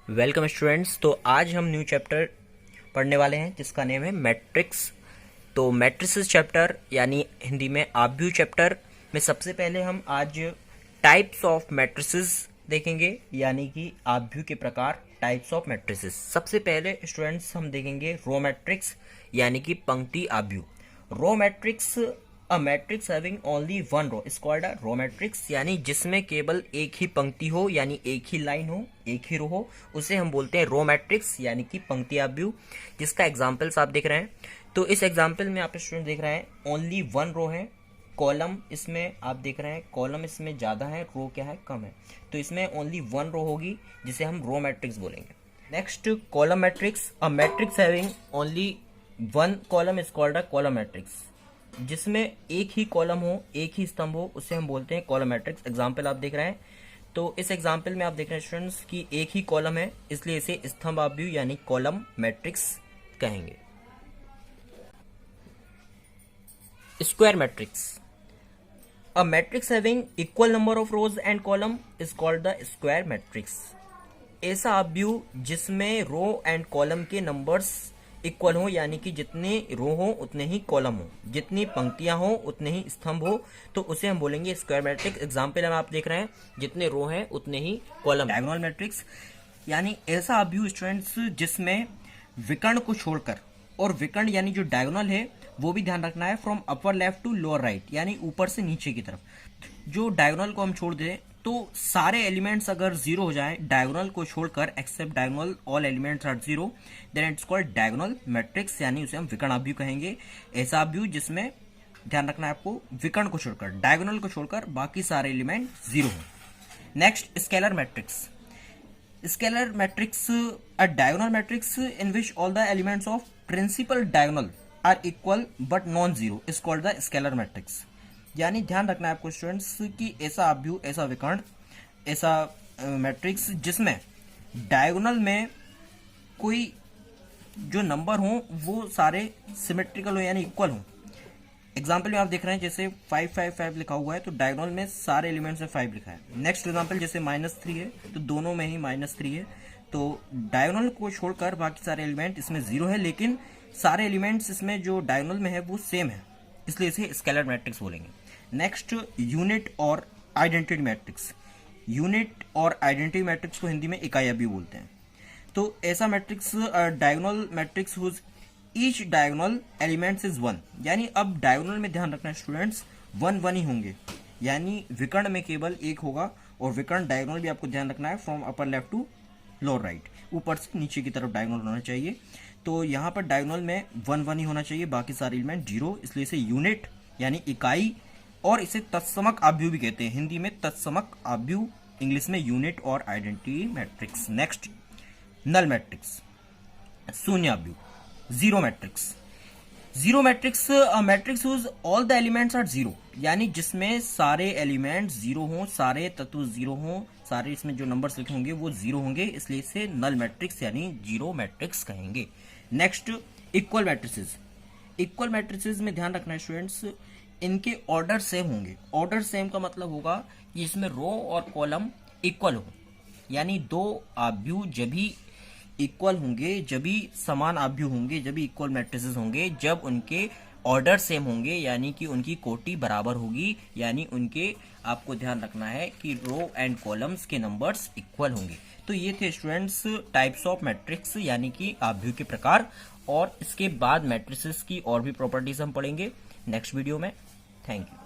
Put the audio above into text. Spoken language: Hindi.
Welcome students. तो आज हम न्यू चैप्टर पढ़ने वाले हैं जिसका नेम है मैट्रिक्स। तो मैट्रिसेस चैप्टर यानी हिंदी में आव्यूह चैप्टर में सबसे पहले हम आज टाइप्स ऑफ मैट्रिसेस देखेंगे, यानी कि आव्यूह के प्रकार, टाइप्स ऑफ मैट्रिसेस। सबसे पहले स्टूडेंट्स हम देखेंगे रो मैट्रिक्स यानी कि पंक्ति आव्यूह। Row matrix, a matrix having only one row is called a row matrix, यानी जिसमें केवल एक ही पंक्ति हो, यानी एक ही लाइन हो, एक ही रो हो, उसे हम बोलते हैं रो मैट्रिक्स यानी कि पंक्ति आव्यूह। जिसका एग्जांपल्स आप देख रहे हैं। तो इस एग्जांपल में आप स्टूडेंट देख रहे हैं ओनली वन रो है, कॉलम इसमें आप देख रहे हैं, कॉलम इसमें ज़्यादा है, रो क्या है, कम है। तो इसमें ओनली वन रो होगी जिसे हम रो मैट्रिक्स बोलेंगे। Next column matrix, a matrix having only one column is called a column matrix. जिसमें एक ही कॉलम हो, एक ही स्तंभ हो, उसे हम बोलते हैं कॉलम मैट्रिक्स। एग्जाम्पल आप देख रहे हैं। तो इस एग्जाम्पल में आप देख रहे हैं स्टूडेंट्स कि एक ही कॉलम है, इसलिए इसे स्तंभ आव्यूह यानी कॉलम मैट्रिक्स कहेंगे। Square matrix, a matrix having equal number of rose and column is called the square matrix. ऐसा आव्यूह जिसमें रो एंड कॉलम के नंबर्स इक्वल हो, यानी कि जितने रो हो उतने ही कॉलम हो, जितनी पंक्तियां हो उतने ही स्तंभ हो, तो उसे हम बोलेंगे स्क्वायर मैट्रिक्स। एग्जाम्पल आप देख रहे हैं, जितने रो हैं उतने ही कॉलम। डायगोनल मैट्रिक्स यानी ऐसा आव्यूह स्टूडेंट्स जिसमें विकर्ण को छोड़कर, और विकर्ण यानी जो डायगोनल है वो भी ध्यान रखना है, from upper left to lower right, यानी ऊपर से नीचे की तरफ। जो डायगोनल को हम छोड़ दें तो सारे एलिमेंट्स अगर जीरो हो जाएं डायगोनल को छोड़कर, except diagonal all elements are zero, then it's called diagonal matrix, यानी उसे हम विकर्ण आव्यूह कहेंगे। ऐसा आव्यूह जिसमें ध्यान रखना है आपको, विकर्ण को छोड़कर, डायगोनल को छोड़कर बाकी सारे एलिमेंट जीरो हो। Next scalar matrix. Scalar matrix, a diagonal matrix in which all the elements of principal diagonal are equal but non zero is called the scalar matrix. यानी ध्यान रखना है आपको स्टूडेंट्स कि ऐसा आव्यूह, ऐसा विकर्ण, ऐसा मैट्रिक्स जिसमें डायगोनल में कोई जो नंबर हो वो सारे सिमेट्रिकल हो, यानी इक्वल हो। एग्जाम्पल में आप देख रहे हैं जैसे 5 5 5 लिखा हुआ है, तो डायगोनल में सारे एलिमेंट्स में 5 लिखा है। नेक्स्ट एग्जाम्पल जैसे -3 है, तो दोनों में ही -3 है। तो डायगोनल को छोड़कर बाकी सारे एलिमेंट इसमें जीरो है, लेकिन सारे एलिमेंट्स इसमें जो डायगोनल में है वो सेम है, इसलिए इसे स्केलर मैट्रिक्स बोलेंगे। नेक्स्ट यूनिट और आइडेंटिटी मैट्रिक्स। यूनिट और आइडेंटिटी मैट्रिक्स को हिंदी में इकाई आव्यूह बोलते हैं। तो ऐसा matrix diagonal matrix whose each diagonal elements is one, यानी अब डायगोनल में ध्यान रखना है स्टूडेंट्स, वन वन ही होंगे, यानी विकर्ण में केवल एक होगा, और विकर्ण डायगोनल भी आपको ध्यान रखना है, from upper left to lower right, ऊपर से नीचे की तरफ डायगोनल होना चाहिए। तो यहाँ पर डायगोनल में वन वन ही होना चाहिए, बाकी सारे एलिमेंट जीरो, इसलिए इसे यूनिट यानी इकाई, और इसे तत्समक आव्यूह भी कहते हैं, हिंदी में तत्समक आव्यूह, इंग्लिश में यूनिट और identity matrix. Next null matrix, शून्य आव्यूह, zero matrix. Zero matrix, a matrix whose all the elements are zero, यानी जिसमें सारे एलिमेंट जीरो हों, सारे तत्व जीरो हों, सारे इसमें जो नंबर्स लिखे होंगे वो जीरो होंगे, इसलिए इसे नल मैट्रिक्स यानी जीरो मैट्रिक्स कहेंगे। Next equal matrices. Equal matrices में ध्यान रखना है स्टूडेंट्स, इनके ऑर्डर सेम होंगे। ऑर्डर सेम का मतलब होगा कि इसमें रो और कॉलम इक्वल हो, यानी दो आव्यूह जब भी इक्वल होंगे, जब भी समान आव्यूह होंगे, जब भी इक्वल मैट्रिसेस होंगे, जब उनके ऑर्डर सेम होंगे, यानी कि उनकी कोटि बराबर होगी, यानी उनके, आपको ध्यान रखना है कि रो एंड कॉलम्स के नंबर्स इक्वल होंगे। तो ये थे स्टूडेंट्स टाइप्स ऑफ मैट्रिक्स यानी कि आव्यूह के प्रकार, और इसके बाद मैट्रिसेस की और भी प्रॉपर्टीज हम पढ़ेंगे नेक्स्ट वीडियो में। Thank you.